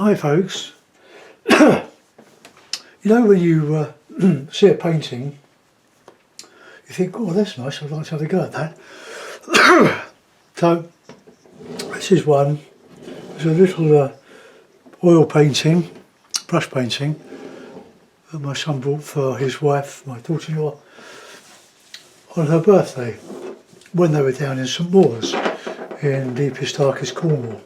Hi folks, you know when you see a painting, you think, oh that's nice, I'd like to have a go at that. So this is one, it's a little oil painting, brush painting, that my son bought for his wife, my daughter-in-law, on her birthday, when they were down in St Mawes, in deepest, darkest Cornwall.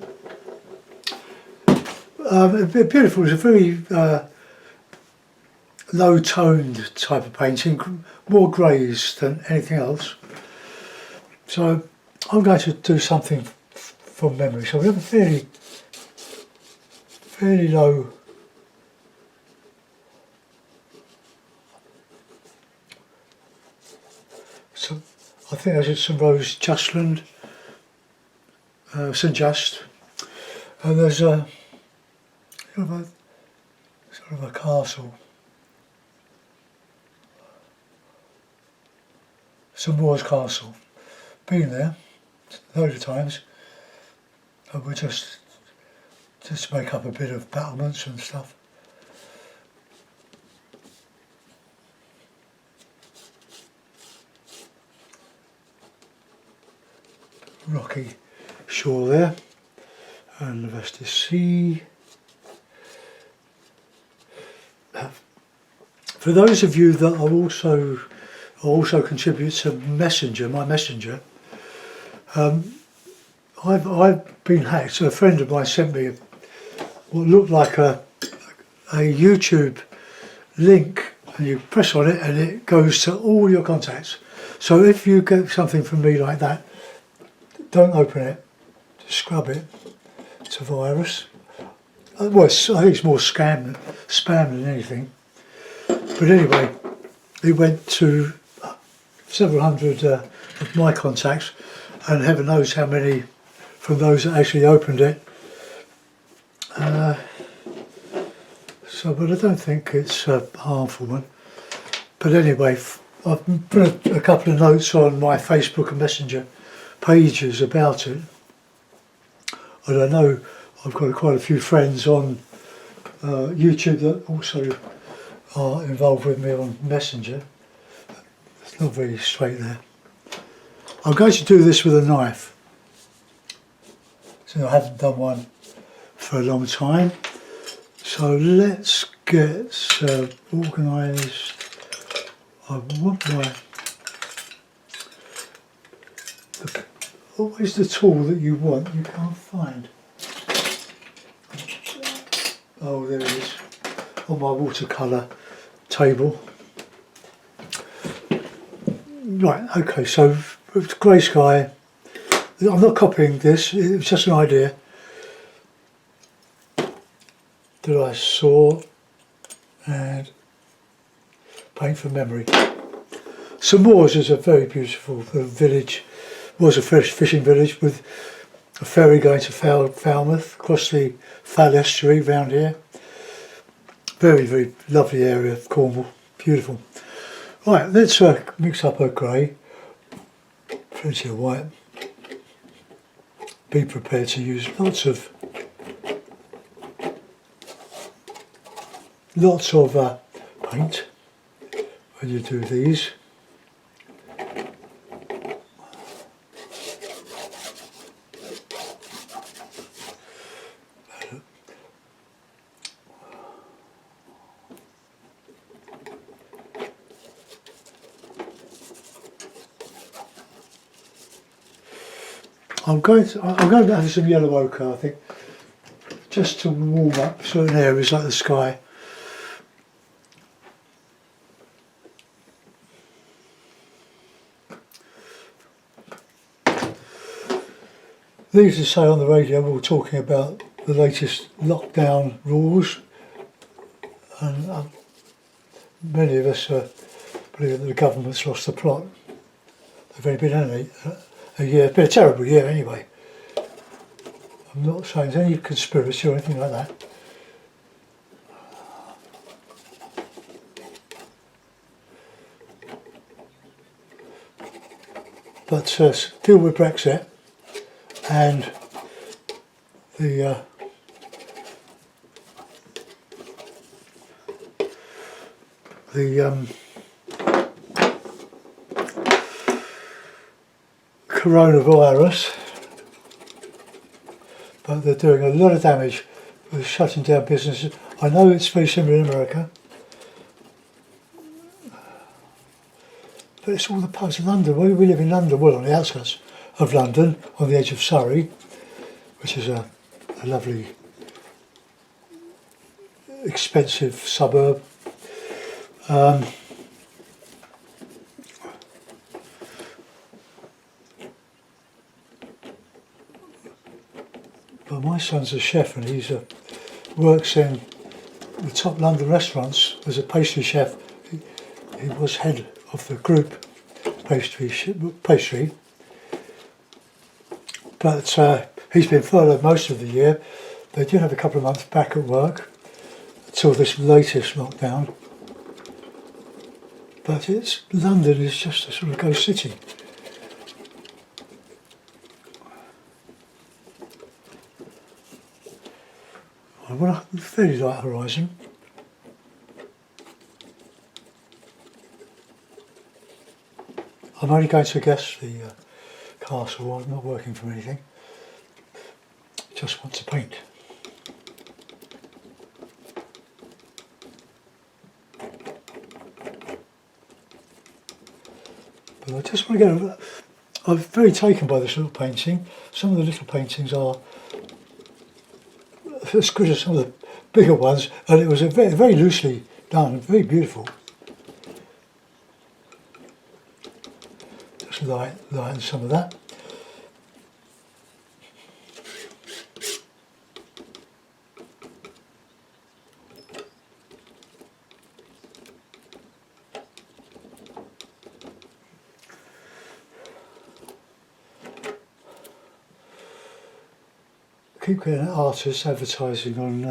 Beautiful, it was a very low-toned type of painting, more greys than anything else. So I'm going to do something from memory. So we have a fairly low so I think that's St Rose Justland, St Just, and there's a sort of a castle. St Mawes Castle. Been there loads of times. And we just make up a bit of battlements and stuff. Rocky shore there, and the rest is sea. For those of you that are also contribute to Messenger, my Messenger, I've been hacked. So a friend of mine sent me what looked like a YouTube link, and you press on it and it goes to all your contacts. So if you get something from me like that, don't open it, just scrub it. It's a virus. Well, I think it's more spam than anything. But anyway, it went to several hundred of my contacts, and heaven knows how many from those that actually opened it. But I don't think it's a harmful one. But anyway, I've put a couple of notes on my Facebook and Messenger pages about it. And I know I've got quite a few friends on YouTube that also are involved with me on Messenger. It's not very straight there. I'm going to do this with a knife. So I haven't done one for a long time. So let's get organised. I want always the tool that you want, you can't find. Oh, there it is, on my watercolour table. Right, okay, so it's grey sky. I'm not copying this, it's just an idea that I saw, and paint from memory. St Mawes is a very beautiful village, was a fishing village with a ferry going to Falmouth, across the Fal Estuary round here. Very, very lovely area of Cornwall, beautiful. Right, let's mix up a grey, plenty of white. Be prepared to use lots of paint when you do these. I'm going to have some yellow ochre, I think, just to warm up certain areas like the sky. Needless to say, on the radio we were talking about the latest lockdown rules, and many of us believe that the government's lost the plot. They've only been a year. It's been a terrible year anyway. I'm not saying there's any conspiracy or anything like that. But deal with Brexit and the the coronavirus, but they're doing a lot of damage with shutting down businesses. I know it's very similar in America, but it's all the parts of London. We live in London, well, on the outskirts of London, on the edge of Surrey, which is a lovely, expensive suburb. But my son's a chef, and he works in the top London restaurants as a pastry chef. He was head of the group pastry, but he's been furloughed most of the year. They did have a couple of months back at work until this latest lockdown. But London is just a sort of ghost city. I want a fairly light horizon. I'm only going to guess the castle. I'm not working from anything. Just want to paint. But I just want to get I'm very taken by this little painting. Some of the little paintings are as good as some of the bigger ones, and it was a very, very loosely done, very beautiful. Just lighten some of that. Keep getting artists advertising on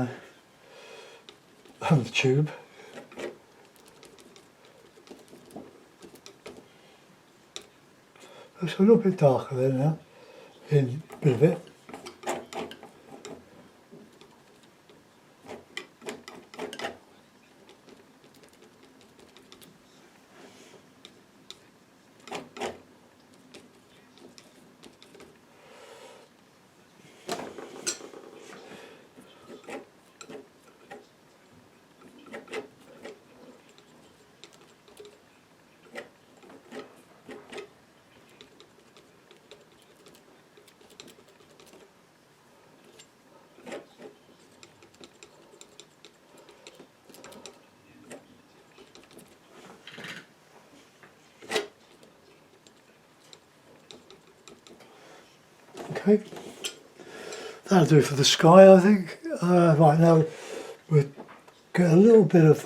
the tube. It's a little bit darker there now, in a bit of it. Okay, that'll do for the sky, I think. Right now we'll get a little bit of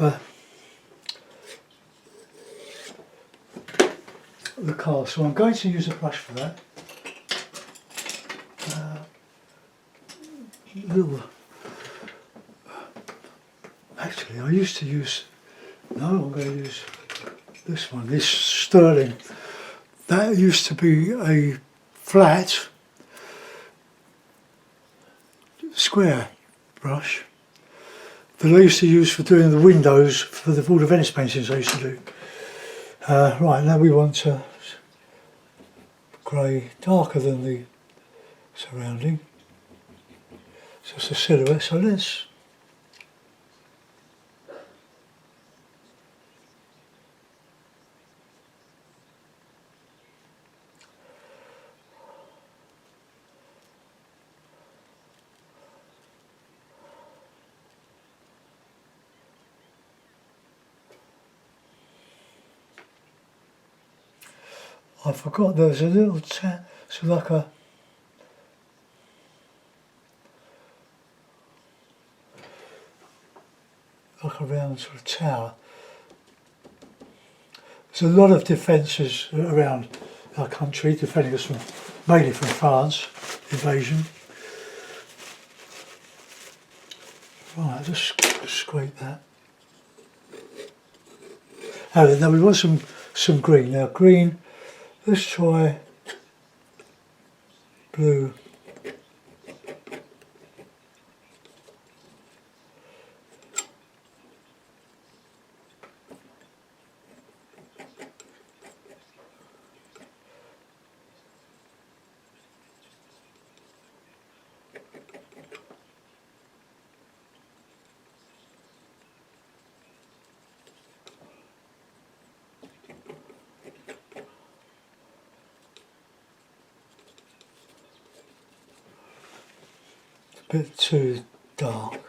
the castle. I'm going to use a brush for that. Actually, I used to use, no, I'm going to use this one, this sterling. That used to be a flat square brush that I used to use for doing the windows for all the Venice paintings I used to do. Right, now we want grey darker than the surrounding. So it's a silhouette, so let's I forgot there's a little so like a round sort of tower. There's a lot of defences around our country, defending us from mainly from France invasion. Right, just scrape that. And now we want some green. Now green. Let's try blue. bit too dark.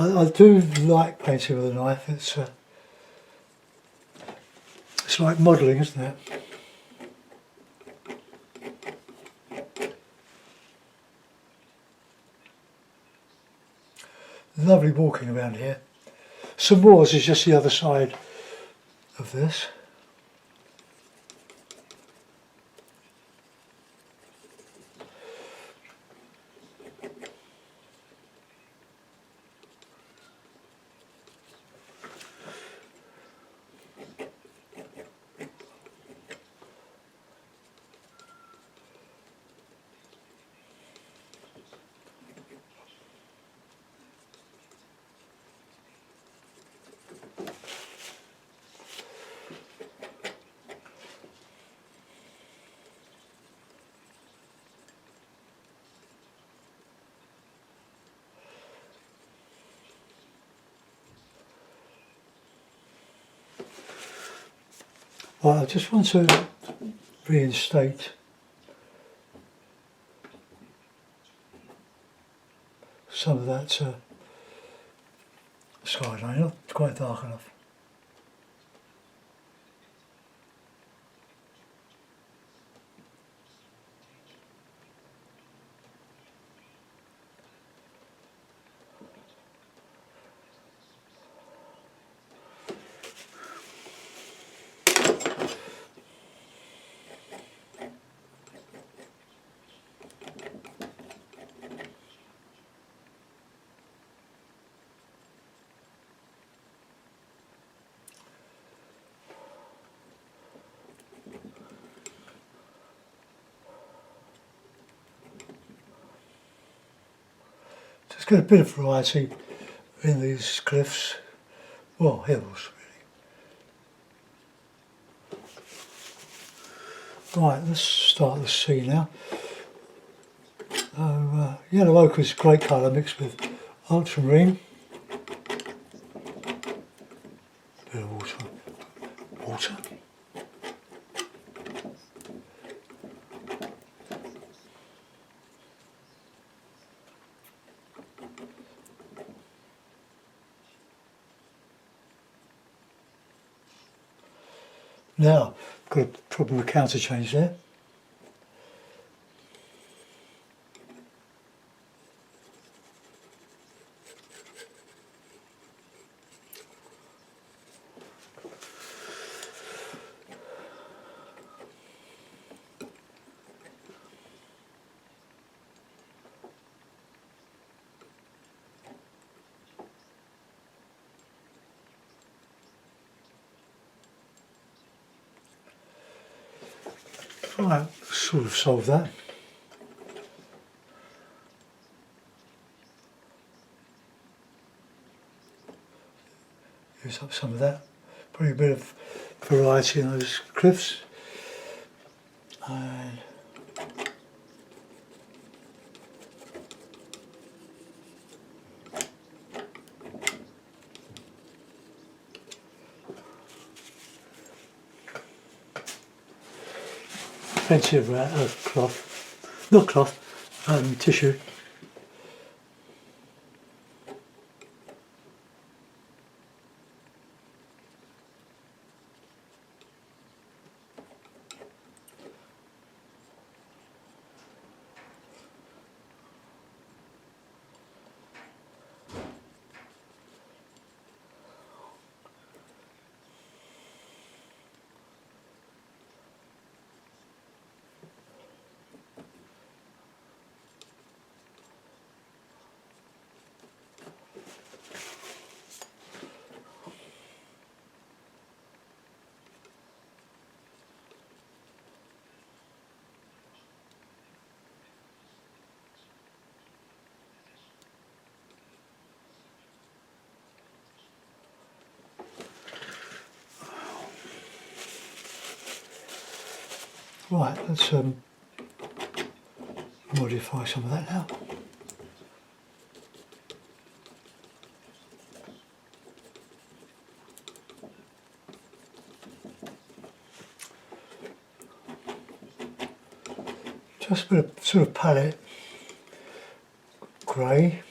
I do like painting with a knife. It's like modelling, isn't it? Lovely walking around here. Mawes is just the other side of this. Well, I just want to reinstate some of that skyline. Not quite dark enough. Just get a bit of variety in these cliffs, well, hills really. Right, let's start the sea now. Yellow ochre is great colour mixed with ultramarine. Bit of water. Water. Now, got a problem with counter change there. Right, sort of solved that. Use up some of that. Put a bit of variety in those cliffs. And plenty of cloth, not cloth, tissue. Right, let's modify some of that now. Just with a sort of palette grey.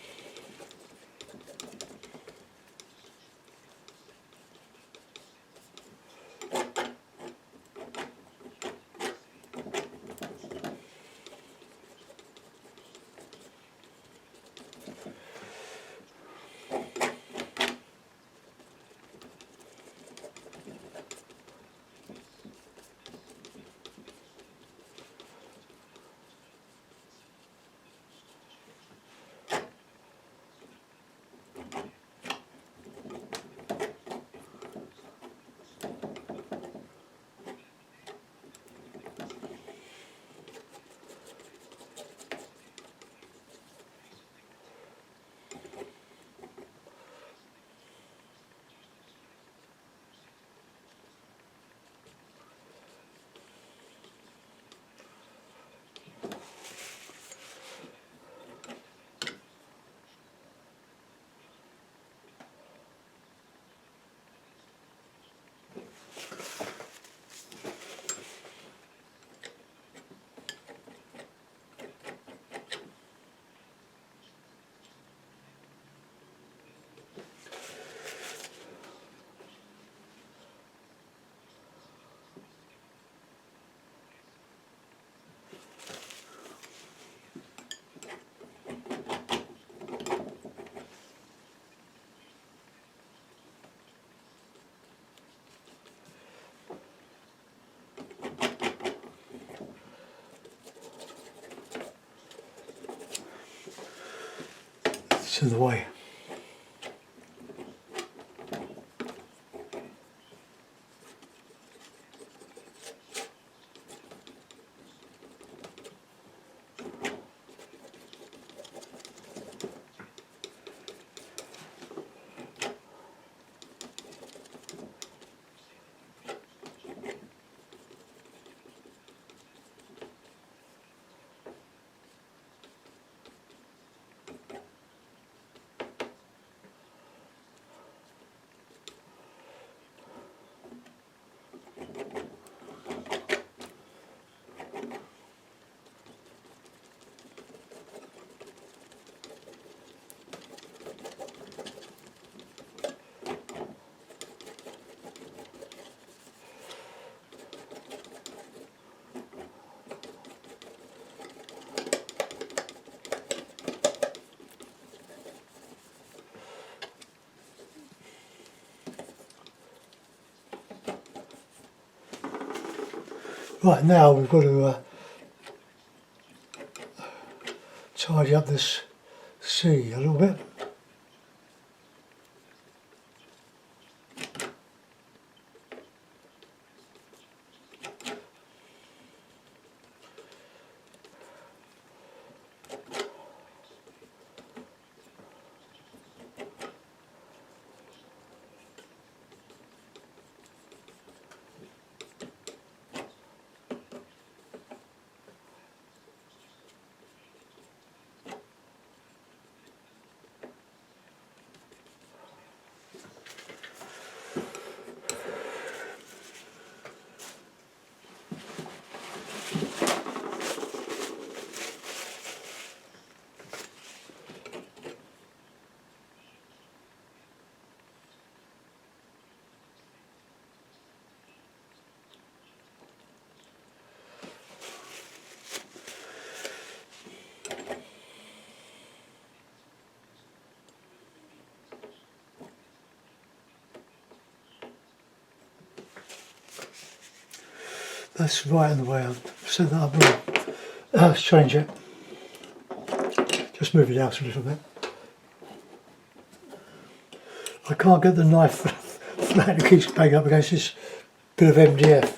It's in the way. Right, now we've got to tidy up this sea a little bit. That's right in the way. I've set that up wrong. Let's change it. Just move it out a little bit. I can't get the knife flat. It keeps banging up against this bit of MDF.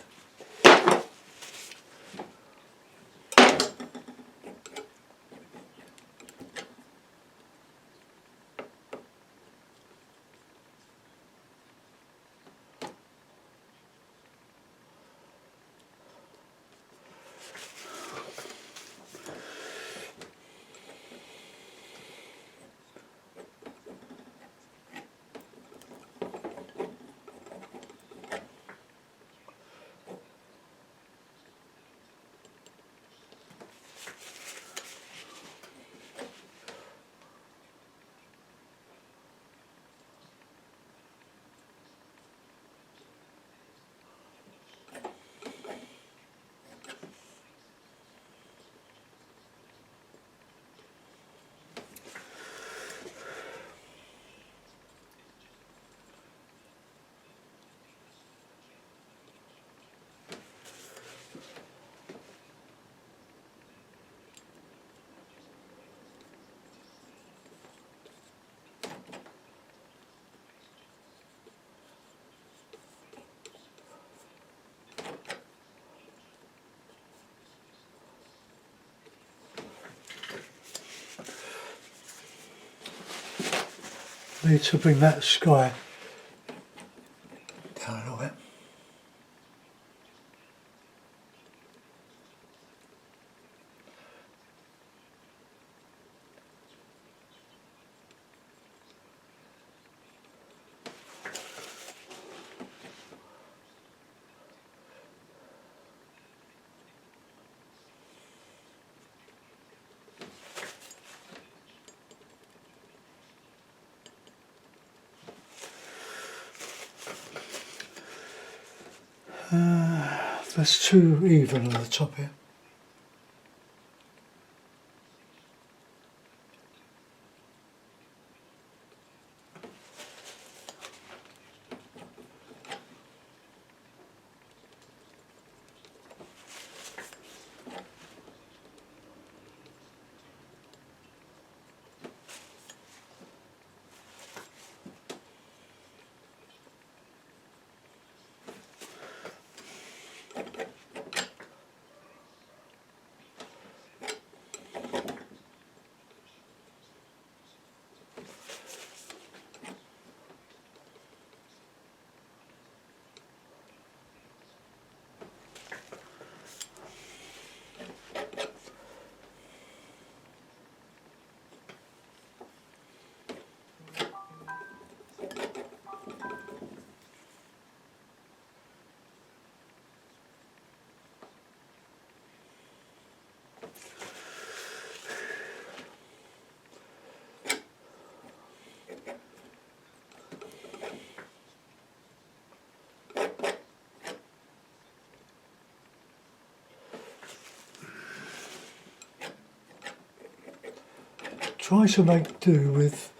need to bring that sky down a little bit. That's too even on the top here. Try to make do with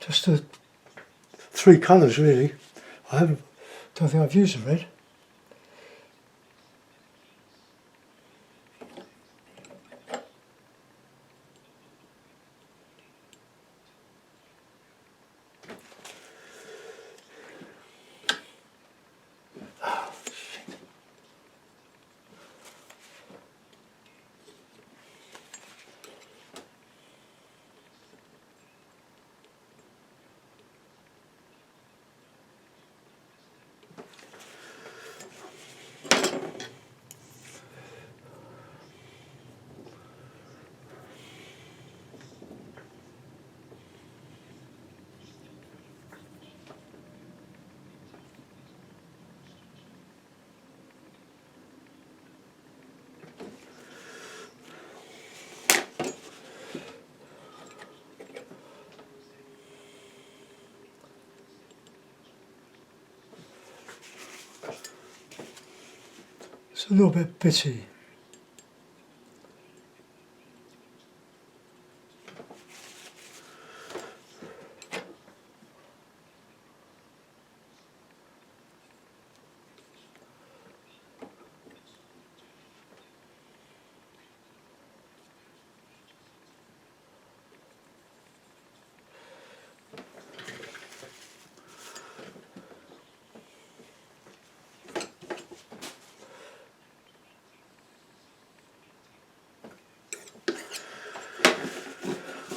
just the three colours really. Don't think I've used the red. It's a little bit bitty.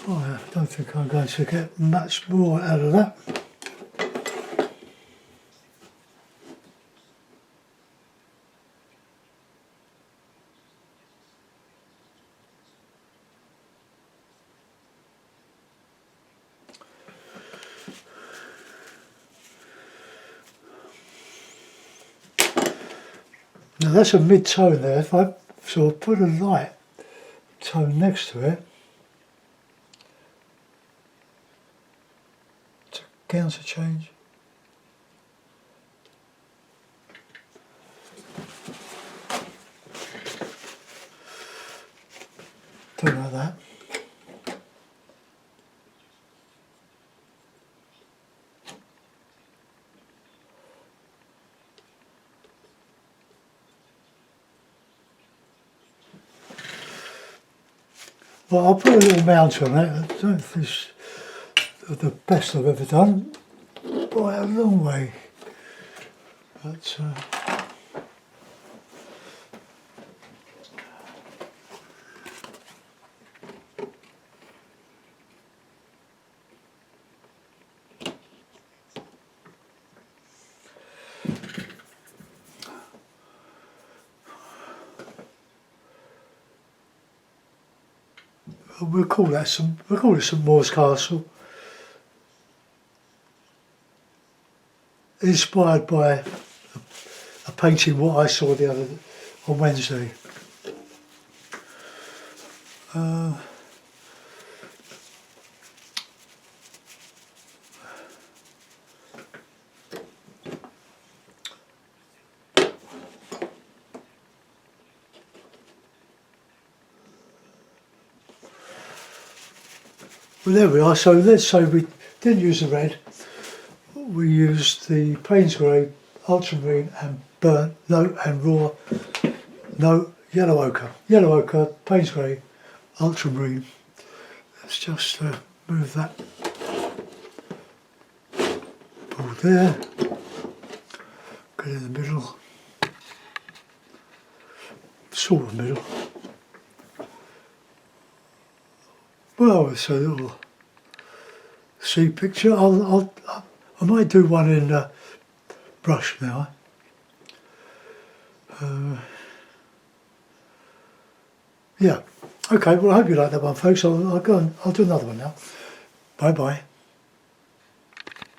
Oh, I don't think I'm going to get much more out of that. Now that's a mid-tone there. If I sort of put a light tone next to it, to counter change. Don't like that. Well, I'll put a little mount on it. I don't think it's the best I've ever done by a long way. But we'll call it St Mawes Castle. Inspired by a painting what I saw on Wednesday. Well, there we are. So let's say we didn't use the red. We used the Payne's Grey, ultramarine and burnt, and raw, yellow ochre. Yellow ochre, Payne's Grey, ultramarine. Let's just move that ball there. Get in the middle. Sort of middle. Well, it's a little sea picture. I might do one in brush now. Yeah. Okay. Well, I hope you like that one, folks. I'll go and I'll do another one now. Bye bye.